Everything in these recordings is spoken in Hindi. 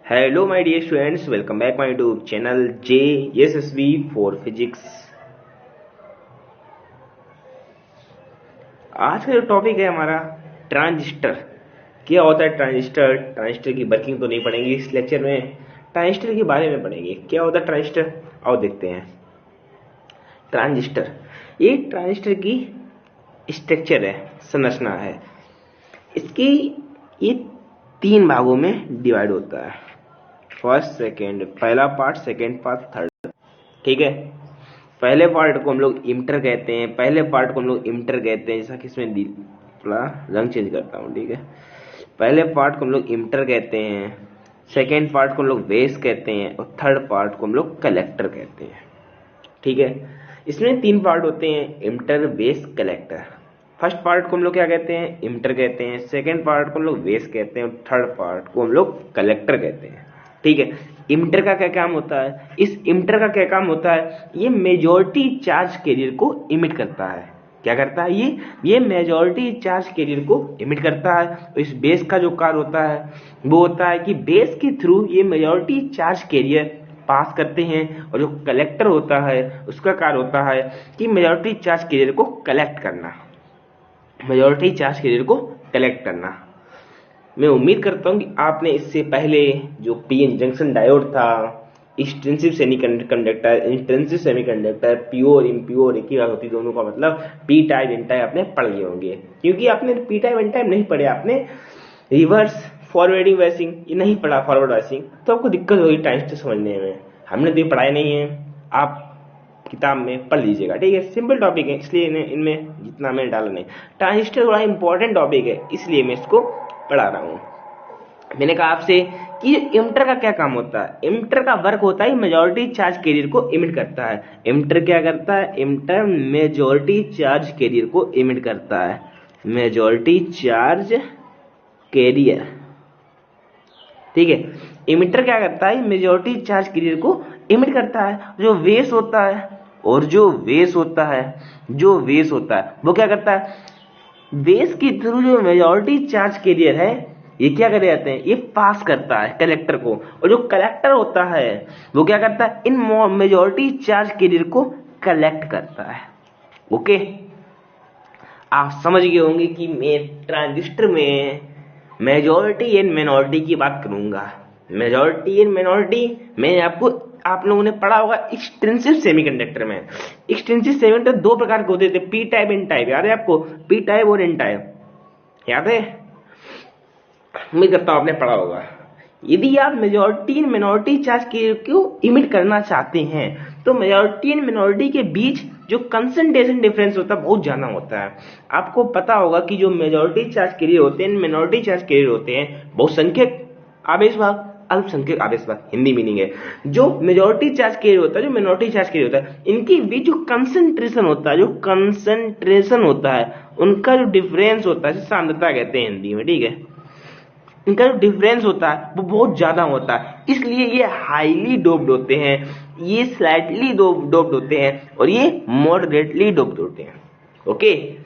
Hello my dear students, welcome back my YouTube channel JSSV for physics. आज का जो टॉपिक है हमारा ट्रांजिस्टर। क्या होता है ट्रांजिस्टर? ट्रांजिस्टर की वर्किंग तो नहीं पढ़ेंगे इस लेक्चर में, ट्रांजिस्टर के बारे में पढ़ेंगे। क्या होता है ट्रांजिस्टर, आओ देखते हैं। ट्रांजिस्टर, ये ट्रांजिस्टर की स्ट्रक्चर है, संरचना है। इसकी ये 3 भागों में डिवाइड होता है। फर्स्ट सेकेंड, पहला पार्ट, सेकेंड पार्ट, थर्ड। ठीक है, पहले पार्ट को हम लोग इमिटर कहते हैं, जैसा कि इसमें थोड़ा रंग चेंज करता हूँ। ठीक है, पहले पार्ट को हम लोग इमिटर कहते हैं, सेकेंड पार्ट को हम लोग बेस कहते हैं और थर्ड पार्ट को हम लोग कलेक्टर कहते हैं। ठीक है, इसमें 3 पार्ट होते हैं, emitter, base, collector. First part को हम लोग क्या कहते हैं? इमिटर कहते हैं, सेकेंड पार्ट को हम लोग बेस कहते हैं और थर्ड पार्ट को हम लोग कलेक्टर कहते हैं। ठीक है, इमिटर का क्या काम होता है? इस इमिटर का क्या काम होता है? ये मेजॉरिटी चार्ज कैरियर को इमिट करता है। क्या करता है ये मेजॉरिटी चार्ज कैरियर को इमिट करता है। तो इस बेस का जो कार्य होता है वो होता है कि बेस के थ्रू ये मेजॉरिटी चार्ज कैरियर पास करते हैं, और जो कलेक्टर होता है उसका कार्य होता है कि मेजॉरिटी चार्ज कैरियर को कलेक्ट करना, मैं उम्मीद करता हूं कि आपने इससे पहले जो पीएन जंक्शन डायोड था, एक्सटेंसिव सेमीकंडक्टर, प्योर इम्प्योर एक ही बात होती है, दोनों का मतलब पी टाइप एन टाइप आपने पढ़ लिए होंगे। क्योंकि आपने पी टाइप एन टाइप नहीं पढ़े, आपने रिवर्स फॉरवर्डिंग वाइसिंग ये नहीं पढ़ा, फॉरवर्ड वाइसिंग, तो आपको दिक्कत होगी ट्रांजिस्टर समझने में। हमने तो ये पढ़ाई नहीं है, आप किताब में पढ़ लीजिएगा। ठीक है, सिंपल टॉपिक है, इसलिए इनमें जितना मैंने डाला नहीं। ट्रांजिस्टर बड़ा इंपॉर्टेंट टॉपिक है, इसलिए मैं इसको पढ़ा रहा हूँ। मैंने कहा आपसे कि इमिटर का क्या काम होता है। इमिटर का वर्क होता है मेजॉरिटी चार्ज कैरियर को इमिट करता है। इमिटर क्या करता है? इमिटर मेजॉरिटी चार्ज कैरियर को इमिट करता है, मेजॉरिटी चार्ज कैरियर। ठीक है, इमिटर क्या करता है? मेजॉरिटी चार्ज कैरियर को इमिट करता है। जो वेस होता है वो क्या करता है? बेस के थ्रू जो मेजॉरिटी चार्ज कैरियर है ये क्या कर जाते हैं? ये पास करता है कलेक्टर को, और जो कलेक्टर होता है वो क्या करता है? इन मेजॉरिटी चार्ज कैरियर को कलेक्ट करता है। ओके, आप समझ गए होंगे कि मैं ट्रांजिस्टर में मेजॉरिटी एंड मिनॉरिटी की बात करूंगा। मेजॉरिटी एंड मिनॉरिटी मैं आप लोगों ने पढ़ा होगा एक्सटेंसिव सेमीकंडक्टर में। एक्सटेंसिव सेमीकंडक्टर 2 प्रकार के होते थे, पी टाइप एन टाइप। याद है आपको? पी टाइप और एन टाइप याद है? उम्मीद करता हूं आपने पढ़ा होगा। यदि आप मेजॉरिटी एंड मिनॉरिटी चार्ज को इमिट करना चाहते हैं तो मेजॉरिटी एंड मिनॉरिटी के बीच जो कंसंट्रेशन डिफरेंस होता है बहुत ज्यादा होता है। आपको पता होगा कि जो मेजॉरिटी चार्ज कैरियर होते हैं, मिनॉरिटी चार्ज कैरियर होते हैं, बहुसंख्यक आवेशवाहक, अल्पसंख्यक आवेशवाहक, हिंदी मीनिंग है। जो मेजॉरिटी चार्ज कैरियर होता है, जो मिनॉरिटी चार्ज कैरियर होता है, इनके बीच जो कंसंट्रेशन होता है, उनका जो डिफरेंस होता है, सांद्रता कहते हैं हिंदी में। ठीक है, इनका जो डिफरेंस होता है वो बहुत ज्यादा होता है, इसलिए ये हाईली डोप्ड होते हैं, ये स्लाइटली डोप्ड होते हैं और ये मॉडरेटली डोप्ड होते हैं। Okay,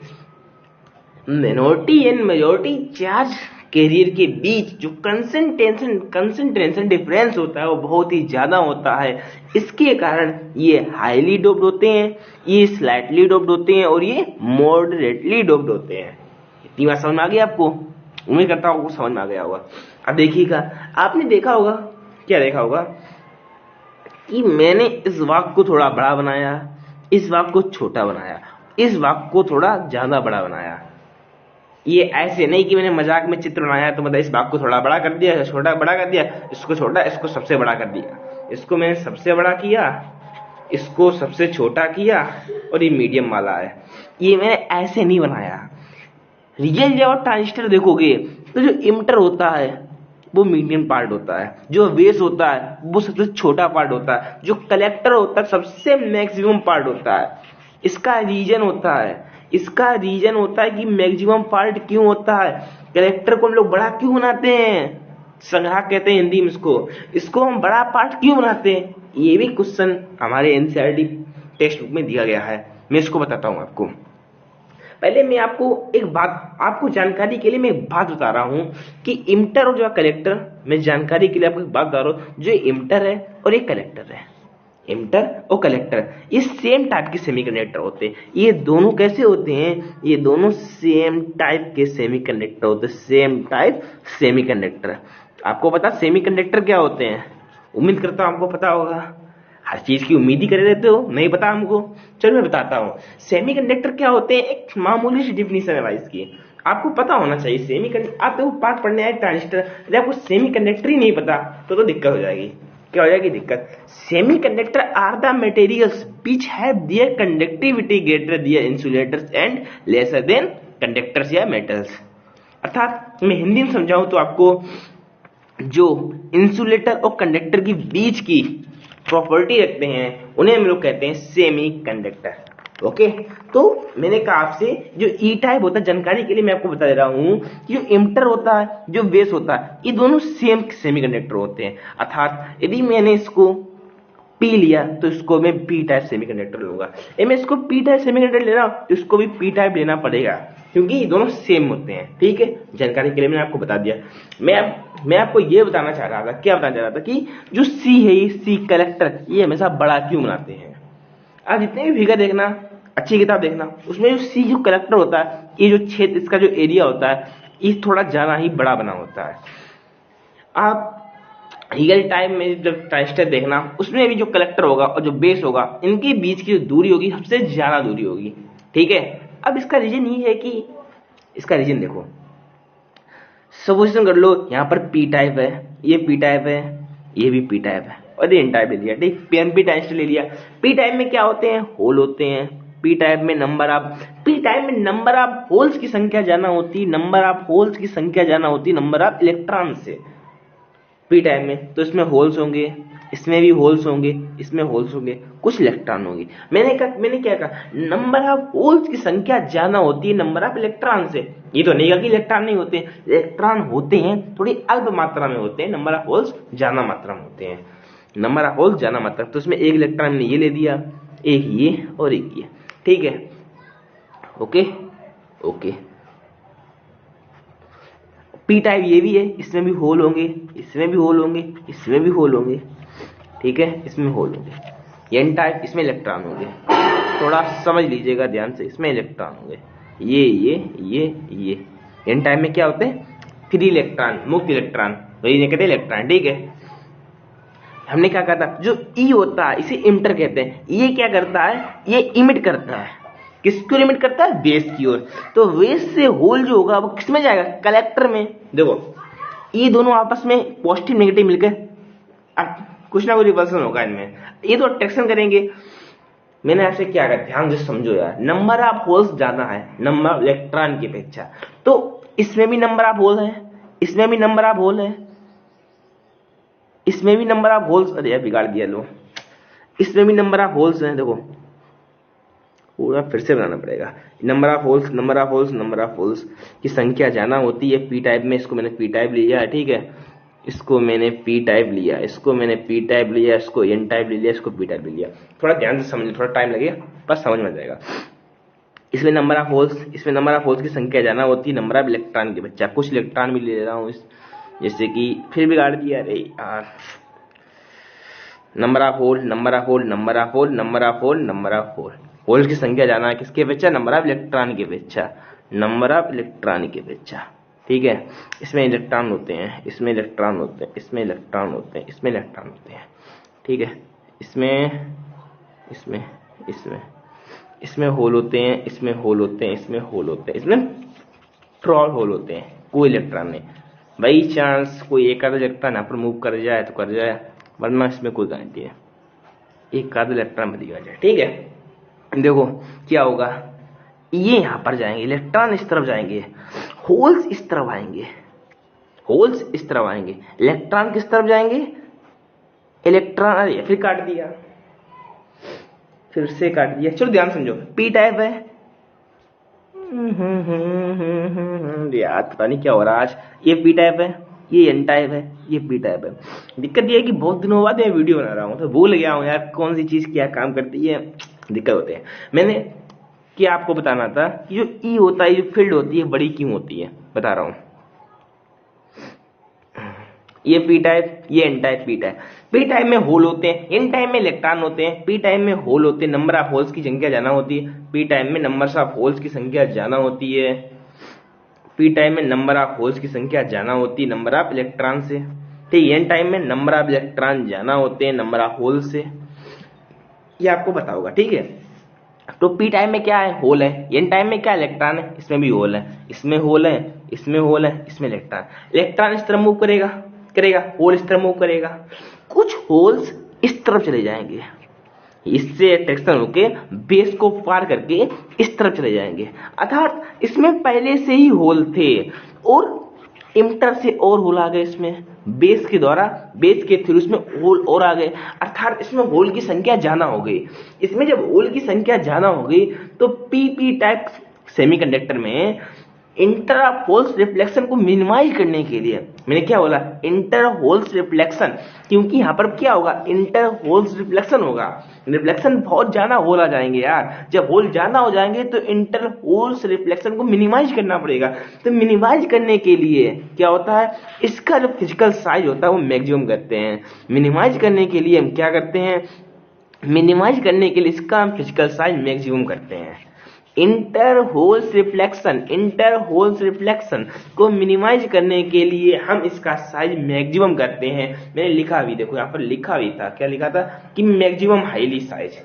minority and majority charge carrier के बीच जो कंसंट्रेशन डिफरेंस होता है वो बहुत ही ज्यादा होता है। इसके कारण ये हाईली डोप्ड होते हैं, ये स्लाइटली डोप्ड होते हैं और ये मॉडरेटली डोप्ड होते हैं। इतनी बात समझ में आ गई आपको? उम्मीद करता हूँ समझ में आ गया होगा। अब देखिएगा, आपने देखा होगा, क्या देखा होगा कि मैंने इस वाक्य को थोड़ा बड़ा बनाया, इस वाक्य को छोटा बनाया, इस वाक्य को थोड़ा ज्यादा बड़ा बनाया। ये ऐसे नहीं कि मैंने मजाक में चित्र बनाया तो मतलब इस वाक्य को थोड़ा बड़ा कर दिया, छोटा बड़ा कर दिया, इसको छोटा, इसको सबसे बड़ा कर दिया, इसको मैंने सबसे बड़ा किया, इसको सबसे छोटा किया और ये मीडियम वाला है। ये मैंने ऐसे नहीं बनाया। रियल जब आप ट्रांजिस्टर देखोगे तो जो इमिटर होता है वो मीडियम पार्ट होता है, जो बेस होता है वो सबसे छोटा पार्ट होता है, जो कलेक्टर होता है सबसे मैक्सिमम पार्ट होता है। इसका रीजन होता है कि मैक्सिमम पार्ट क्यों होता है, कलेक्टर को हम लोग बड़ा क्यों बनाते हैं, संग्राहक कहते हैं हिंदी में इसको हम बड़ा पार्ट क्यों बनाते हैं। ये भी क्वेश्चन हमारे एनसीईआरटी टेक्स्ट बुक में दिया गया है, मैं इसको बताता हूं आपको। पहले मैं आपको जानकारी के लिए मैं एक बात बता रहा हूं कि इमिटर और जो कलेक्टर, मैं जानकारी के लिए आपको एक बात बता रहा हूं, जो इमिटर है और एक कलेक्टर है, इमिटर और कलेक्टर ये सेम टाइप के सेमीकंडक्टर होते हैं। ये दोनों कैसे होते हैं? ये दोनों सेम टाइप के सेमीकंडक्टर होते हैं, सेम टाइप सेमीकंडक्टर। आपको पता सेमीकंडक्टर क्या होते हैं? उम्मीद करता हूं आपको पता होगा, हर चीज की उम्मीद ही करे रहते हो, नहीं पता हमको। चलो मैं बताता हूँ सेमीकंडक्टर क्या होते हैं, एक मामूली सी डिफिनीशन है भाई इसकी, आपको पता होना चाहिए। सेमीकंडक्टर आप देखो पार्ट पढ़ने आए ट्रांजिस्टर, यदि आपको सेमीकंडक्टर ही नहीं पता तो दिक्कत हो जाएगी। क्या हो जाएगी दिक्कत? Semiconductor are the materials which have their conductivity greater there insulators and lesser than conductors या मेटल्स। अर्थात मैं हिंदी में समझाऊं तो आपको, जो इंसुलेटर और कंडक्टर की बीच की प्रॉपर्टी रखते हैं उन्हें हम लोग कहते हैं सेमीकंडक्टर। ओके, तो मैंने कहा आपसे जो ई टाइप होता है, जानकारी के लिए मैं आपको बता दे रहा हूं कि जो इमिटर होता है, जो बेस होता है, ये दोनों सेम सेमीकंडक्टर होते हैं। अर्थात यदि मैंने इसको पी लिया तो इसको मैं पी टाइप सेमीकंडक्टर लूंगा, यदि मैं इसको पी टाइप सेमीकंडक्टर ले रहा हूं तो इसको भी पी टाइप लेना पड़ेगा, क्योंकि ये दोनों सेम होते हैं। ठीक है, जानकारी के लिए मैंने आपको बता दिया। मैं आपको ये बताना चाह रहा था, क्या बताना चाह रहा था कि जो सी है, ये सी कलेक्टर, ये हमेशा बड़ा क्यों बनाते हैं? आप जितने भी फिगर देखना, अच्छी किताब देखना, उसमें जो सी जो कलेक्टर होता है, ये जो क्षेत्र, इसका जो एरिया होता है, ये थोड़ा ज्यादा ही बड़ा बना होता है। आप रियल टाइम में जब ट्रांजिस्टर देखना, उसमें भी जो कलेक्टर होगा और जो बेस होगा, इनके बीच की जो दूरी होगी सबसे ज्यादा दूरी होगी। ठीक है, अब इसका रीजन ये है कि, इसका रीजन देखो, सपोजिशन कर लो यहां पर पी टाइप है, ये पी टाइप है, ये भी पी टाइप है, और ये एन टाइप ले लिया। ठीक, पीएनपी ट्रांजिस्टर ले लिया। पी टाइप में क्या होते हैं? होल होते हैं। पी टाइप में नंबर ऑफ होल्स की संख्या ज्यादा होती है, नंबर ऑफ होल्स की संख्या ज्यादा होती है नंबर ऑफ इलेक्ट्रॉन से। पी टाइप में तो इसमें होल्स होंगे, इसमें भी होल्स होंगे, इसमें होल्स होंगे, कुछ इलेक्ट्रॉन होंगे। मैंने क्या कहा? नंबर ऑफ होल्स की संख्या ज्यादा होती है नंबर ऑफ इलेक्ट्रॉन से। ये तो नहीं कहा कि इलेक्ट्रॉन नहीं होते, इलेक्ट्रॉन होते हैं, थोड़ी अल्प मात्रा में होते हैं, नंबर ऑफ होल्स ज्यादा मात्रा में होते हैं, नंबर ऑफ होल्स ज्यादा मात्रा। तो इसमें एक इलेक्ट्रॉन ने ये ले दिया, एक ये और एक ये। ठीक है, ओके ओके। पी टाइप ये भी है, इसमें भी होल होंगे, इसमें भी होल होंगे, इसमें भी होल होंगे। ठीक है, इसमें होल होंगे। एन टाइप, इसमें इलेक्ट्रॉन होंगे। थोड़ा समझ लीजिएगा ध्यान से, इसमें इलेक्ट्रॉन होंगे, ये। एन टाइप में क्या होते हैं? फ्री इलेक्ट्रॉन, मुक्त इलेक्ट्रॉन, वही नहीं कहते इलेक्ट्रॉन। ठीक है, हमने क्या कहा था? जो ई होता है इसे इमिटर कहते हैं। ये क्या करता है? ये इमिट करता है। किसको लिमिट करता है? बेस की ओर। तो बेस से होल जो होगा वो किस में जाएगा? कलेक्टर में। देखो ये दोनों आपस में पॉजिटिव नेगेटिव मिलकर कुछ ना कुछ रिपल्सन होगा इनमें, ये तो अट्रैक्शन करेंगे। मैंने आपसे क्या कहा, ध्यान से समझो यार, नंबर ऑफ होल्स ज्यादा है नंबर ऑफ इलेक्ट्रॉन की अपेक्षा। तो इसमें भी नंबर ऑफ होल है, इसमें भी नंबर ऑफ होल है, इसमें भी नंबर ऑफ होल्स, अरे बिगाड़ दिया लो, इसमें भी नंबर ऑफ होल्स हैं। देखो पूरा फिर से बनाना पड़ेगा। Number of holes, number of holes, number of holes की संख्या ज्यादा होती है पी टाइप में। इसको मैंने पी टाइप लिया है, ठीक है, इसको मैंने पी टाइप लिया, इसको मैंने पी टाइप लिया, इसको एन टाइप ले लिया, इसको पी टाइप ले लिया। थोड़ा ध्यान से समझ, थोड़ा टाइम लगेगा, बस समझ में आ जाएगा। इसमें नंबर ऑफ होल्स, इसमें नंबर ऑफ होल्स की संख्या ज्यादा होती है नंबर ऑफ इलेक्ट्रॉन के बच्चा। कुछ इलेक्ट्रॉन भी ले रहा हूँ जैसे कि, फिर बिगाड़ दिया रे यार। Number of hole, number of hole, number of hole, number of hole, number of hole. Holes की संख्या जाना है किसके अपेक्षा? नंबर ऑफ इलेक्ट्रॉन की अपेक्षा, नंबर ऑफ इलेक्ट्रॉन की अपेक्षा। ठीक है, इसमें इलेक्ट्रॉन होते हैं, इसमें इलेक्ट्रॉन होते हैं, इसमें इलेक्ट्रॉन होते हैं, इसमें इलेक्ट्रॉन होते हैं। ठीक है, इसमें इसमें इसमें इसमें होल होते हैं, इसमें होल होते हैं, इसमें होल होते हैं, इसमें ट्रॉल होल होते हैं। कोई इलेक्ट्रॉन नहीं, बाई चांस कोई एक आधा इलेक्ट्रॉन यहाँ पर मूव कर जाए तो कर जाए, वरना इसमें कोई गारंटी है एक आधा इलेक्ट्रॉन में दिया जाए। ठीक है, देखो क्या होगा, ये यहां पर जाएंगे, इलेक्ट्रॉन इस तरफ जाएंगे, होल्स इस तरफ आएंगे, होल्स इस तरफ आएंगे, इलेक्ट्रॉन किस तरफ जाएंगे? इलेक्ट्रॉन, अरे फिर काट दिया, फिर से काट दिया। चलो ध्यान समझो, पी टाइप है, यार पता नहीं क्या हो रहा आज। ये पी टाइप है, ये एन टाइप है, ये पी टाइप है। दिक्कत ये है कि बहुत दिनों बाद मैं वीडियो बना रहा हूँ तो भूल गया हूँ यार कौन सी चीज क्या काम करती है, दिक्कत होते हैं। मैंने कि आपको बताना था कि जो ई होता है, जो फील्ड होती है, बड़ी क्यों होती है। बता रहा हूं, ये पी टाइप, ये N type, P type. P type में होल होते हैं, एन टाइप में इलेक्ट्रॉन होते हैं। पी टाइप में होल होते हैं, नंबर ऑफ होल्स की संख्या ज्यादा होती है। पी टाइप में नंबर ऑफ होल्स की संख्या ज्यादा होती है। पी टाइप में नंबर ऑफ होल्स की संख्या ज्यादा होती है नंबर ऑफ इलेक्ट्रॉन से। ठीक, एन टाइप में नंबर ऑफ इलेक्ट्रॉन ज्यादा होते हैं नंबर ऑफ होल से। ये आपको पता होगा। ठीक है, तो पी टाइम में क्या है, होल है। एन टाइम में क्या, इलेक्ट्रॉन है। इसमें भी होल है, इसमें होल है, इसमें होल है, इसमें इलेक्ट्रॉन। इलेक्ट्रॉन इस तरफ मूव करेगा, होल इस तरफ मूव करेगा। कुछ होल्स इस तरफ चले जाएंगे, इससे अट्रैक्शन होके बेस को पार करके इस तरफ चले जाएंगे, अर्थात इसमें पहले से ही होल थे और इमिटर से और होल आ गए इसमें, बेस के द्वारा, बेस के थ्रू इसमें होल और आ गए, अर्थात इसमें होल की संख्या ज्यादा हो गई। इसमें जब होल की संख्या ज्यादा हो गई तो पी टाइप सेमीकंडक्टर में इंटर होल्स रिफ्लेक्शन को मिनिमाइज करने के लिए, मैंने क्या बोला, इंटर होल्स रिफ्लेक्शन, क्योंकि यहां पर क्या होगा, इंटर होल्स रिफ्लेक्शन होगा। रिफ्लेक्शन बहुत ज्यादा होल आ जाएंगे यार, जब होल ज्यादा हो जाएंगे तो इंटर होल्स रिफ्लेक्शन को मिनिमाइज करना पड़ेगा। तो मिनिमाइज करने के लिए क्या होता है, इसका जो फिजिकल साइज होता है वो मैक्सिमम करते हैं। मिनिमाइज करने के लिए हम क्या करते हैं, मिनिमाइज करने के लिए इसका हम फिजिकल साइज मैक्सिमम करते हैं। इंटर होल्स रिफ्लेक्शन को मिनिमाइज करने के लिए हम इसका साइज मैक्सिमम करते हैं। मैंने लिखा भी, देखो यहाँ पर लिखा भी था, क्या लिखा था कि मैक्सिमम हाईली साइज,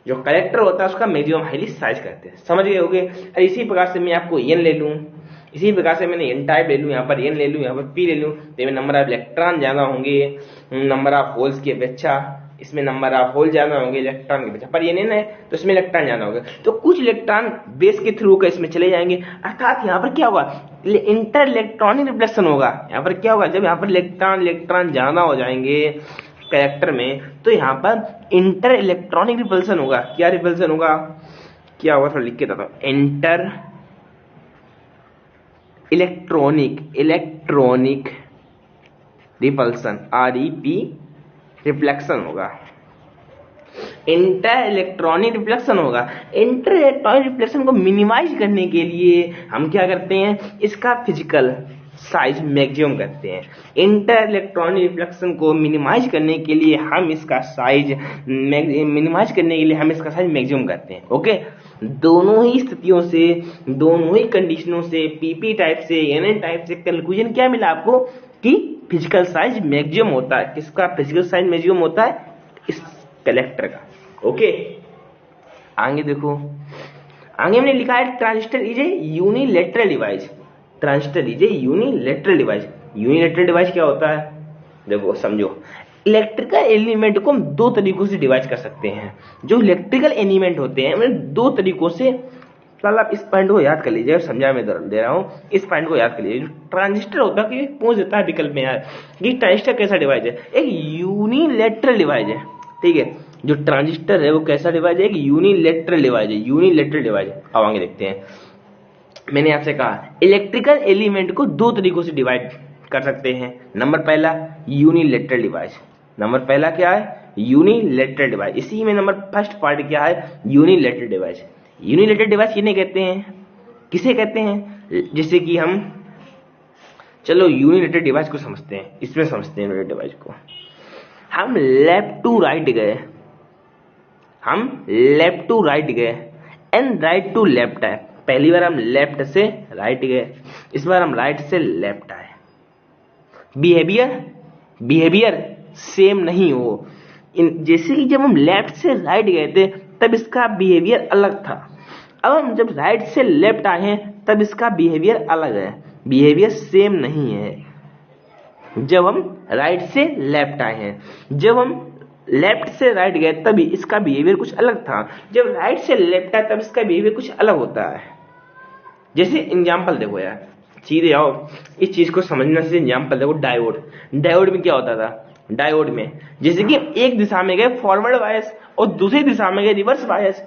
जो कलेक्टर होता है उसका मैक्सिमम हाईली साइज करते हैं। समझ गए होगे। और इसी प्रकार से मैं आपको एन ले लूँ, इसी प्रकार से मैंने एन टाइप ले लूँ, यहाँ पर एन ले लूँ, यहाँ पर पी ले लूँ, तो नंबर ऑफ इलेक्ट्रॉन ज्यादा होंगे नंबर ऑफ होल्स की अपेक्षा, इसमें नंबर ऑफ होल ज्यादा होंगे इलेक्ट्रॉन की अपेक्षा, पर ये नहीं है तो इसमें इलेक्ट्रॉन ज्यादा होंगे। तो कुछ इलेक्ट्रॉन बेस के थ्रू का इसमें चले जाएंगे, अर्थात यहाँ पर क्या होगा, इंटर इलेक्ट्रॉनिक रिफ्लेक्शन होगा। यहाँ पर क्या होगा, जब यहाँ पर इलेक्ट्रॉन ज्यादा हो जाएंगे कलेक्टर में तो यहाँ पर इंटर इलेक्ट्रॉनिक रिपल्सन होगा। क्या रिपल्सन होगा, क्या होगा, थोड़ा लिख के बताता हूं, inter electronic repulsion, REP reflection होगा, इंटर इलेक्ट्रॉनिक रिफ्लेक्शन होगा। इंटर इलेक्ट्रॉनिक रिफ्लेक्शन को मिनिमाइज करने के लिए हम क्या करते हैं, इसका फिजिकल साइज मैक्सिमम करते हैं। इंटर इलेक्ट्रॉनिक रिफ्लेक्शन को मिनिमाइज करने के लिए हम इसका साइज मैक्सिमम करते हैं। ओके, दोनों ही स्थितियों से, दोनों ही कंडीशनों से, पीपी टाइप से, एनएन टाइप से कंक्लूजन क्या मिला आपको कि फिजिकल साइज मैक्सिमम होता है। किसका फिजिकल साइज मैक्सिमम होता है, इस कलेक्टर का। ओके, आगे देखो, आगे हमने लिखा है transistor is a unilateral device. Transistor is a unilateral device. Unilateral device क्या होता है, देखो समझो, इलेक्ट्रिकल एलिमेंट को हम दो तरीकों से डिवाइड कर सकते हैं। जो इलेक्ट्रिकल एलिमेंट होते हैं मतलब दो तरीकों से, कल आप इस पॉइंट को याद कर लीजिए, समझा मैं दे रहा हूँ, इस पॉइंट को याद कर लीजिए। जो ट्रांजिस्टर होता है कि पूछ देता है विकल्प में यार कि ट्रांजिस्टर कैसा डिवाइस है, एक यूनिलैटरल डिवाइस है। ठीक है, जो ट्रांजिस्टर है वो कैसा डिवाइस है, एक यूनिलैटरल डिवाइस है, यूनिलैटरल डिवाइस है। अब आगे देखते हैं, मैंने आपसे कहा इलेक्ट्रिकल एलिमेंट को दो तरीकों से डिवाइड कर सकते हैं। नंबर पहला यूनिलैटरल डिवाइस, नंबर पहला क्या है, यूनिलैटरल डिवाइस। इसी में नंबर फर्स्ट पार्ट क्या है, यूनिलैटरल डिवाइस। यूनिलैटरल डिवाइस किन्हें कहते हैं, किसे कहते हैं, जैसे कि हम, चलो यूनिलैटरल डिवाइस को समझते हैं, इसमें समझते हैं यूनिलैटरल डिवाइस को। हम लेफ्ट टू राइट गए, हम लेफ्ट टू राइट गए एंड राइट टू लेफ्ट आए। पहली बार हम लेफ्ट से राइट गए, इस बार हम राइट से लेफ्ट आए। बिहेवियर सेम नहीं हो। जैसे कि जब हम लेफ्ट से राइट गए थे तब इसका बिहेवियर अलग था, अब हम जब राइट से लेफ्ट आए हैं तब इसका बिहेवियर अलग है, बिहेवियर सेम नहीं है। जब हम राइट से लेफ्ट आए हैं, जब हम लेफ्ट से राइट गए तभी इसका बिहेवियर कुछ अलग था, जब राइट से लेफ्ट आए तब इसका बिहेवियर कुछ अलग होता है। जैसे एग्जांपल देखो यार, सीधे आओ, इस चीज को समझने से एग्जांपल देखो, डायोड। डायोड में क्या होता था, डायोड में जैसे कि एक दिशा में गए फॉरवर्ड बायस और दूसरी दिशा में गए रिवर्स बायस।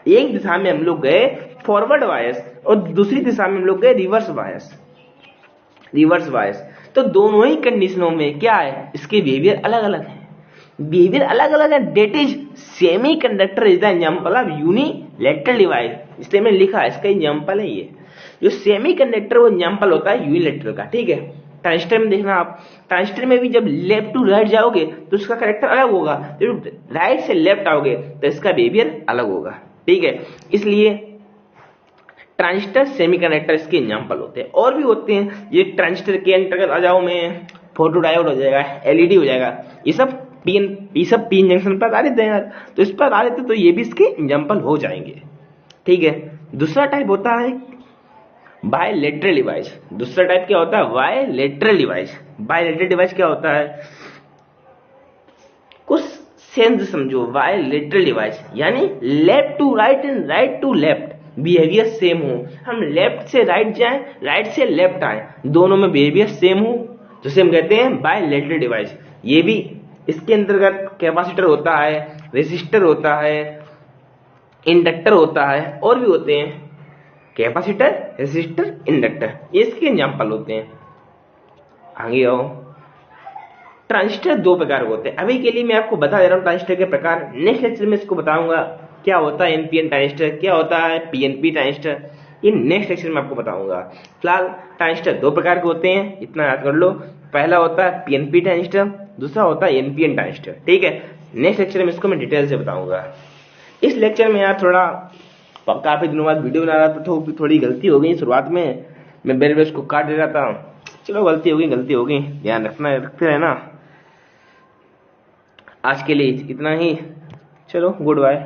एक दिशा में हम लोग गए फॉरवर्ड बायस और दूसरी दिशा में हम लोग गए रिवर्स बायस, रिवर्स बायस। तो दोनों ही कंडीशनों में क्या है, इसके बिहेवियर अलग अलग है, बिहेवियर अलग अलग है, that is semiconductor is the example of unilateral device, इसलिए मैंने लिखा इसका एग्जांपल है ये। जो सेमीकंडक्टर वो एग्जांपल होता है यूनिलैटरल का, ठीक है। ट्रांजिस्टर में देखना आप, ट्रांजिस्टर में भी जब लेफ्ट टू राइट जाओगे तो उसका कैरेक्टर अलग होगा, जब राइट से लेफ्ट आओगे तो इसका बिहेवियर अलग होगा, ठीक है। इसलिए ट्रांजिस्टर सेमीकंडक्टर इसके एग्जांपल होते हैं। और भी होते हैं, ये ट्रांजिस्टर के अंतर्गत आ जाओ में फोटो डायोड हो जाएगा, एलईडी हो जाएगा, ये सब पीएन जंक्शन पर आधारित है यार, तो इस पर आधारित है तो ये भी इसके एग्जांपल हो जाएंगे, ठीक है। दूसरा टाइप होता है बायलेटरल डिवाइस। दूसरा टाइप क्या होता है? Bilateral device. बायलेटरल डिवाइस क्या होता है? कुछ सेंस समझो, बायलेटरल डिवाइस यानी left to right and right to left behaviour same हो। हम लेफ्ट से राइट जाएं, राइट से लेफ्ट आए, दोनों में बिहेवियर सेम हो तो हम कहते हैं बायलेटरल डिवाइस। ये भी इसके अंतर्गत कैपेसिटर होता है, रेसिस्टर होता है, इंडक्टर होता है, और भी होते हैं कैपेसिटर, रेसिस्टर, इंडक्टर, ये इसके एग्जांपल होते हैं। आगे आओ, ट्रांजिस्टर दो प्रकार के होते हैं। अभी के लिए मैं आपको बता दे रहा हूँ ट्रांजिस्टर के प्रकार, नेक्स्ट लेक्चर में इसको बताऊंगा क्या होता है एनपीएन ट्रांजिस्टर, क्या होता है पीएनपी ट्रांजिस्टर, ये नेक्स्ट लेक्चर में आपको बताऊंगा। फिलहाल ट्रांजिस्टर दो प्रकार के होते हैं, इतना याद कर लो। पहला होता है पीएनपी ट्रांजिस्टर, दूसरा होता है एनपीएन ट्रांजिस्टर, ठीक है। नेक्स्ट लेक्चर में इसको मैं डिटेल से बताऊंगा। इस लेक्चर में यार थोड़ा काफी दिनों बाद वीडियो बना रहा था तो थोड़ी गलती हो गई शुरुआत में, मैं बेर बेर उसको काट दे रहा था। चलो गलती हो गई, ध्यान रखते रहना। आज के लिए इतना ही, चलो गुड बाय।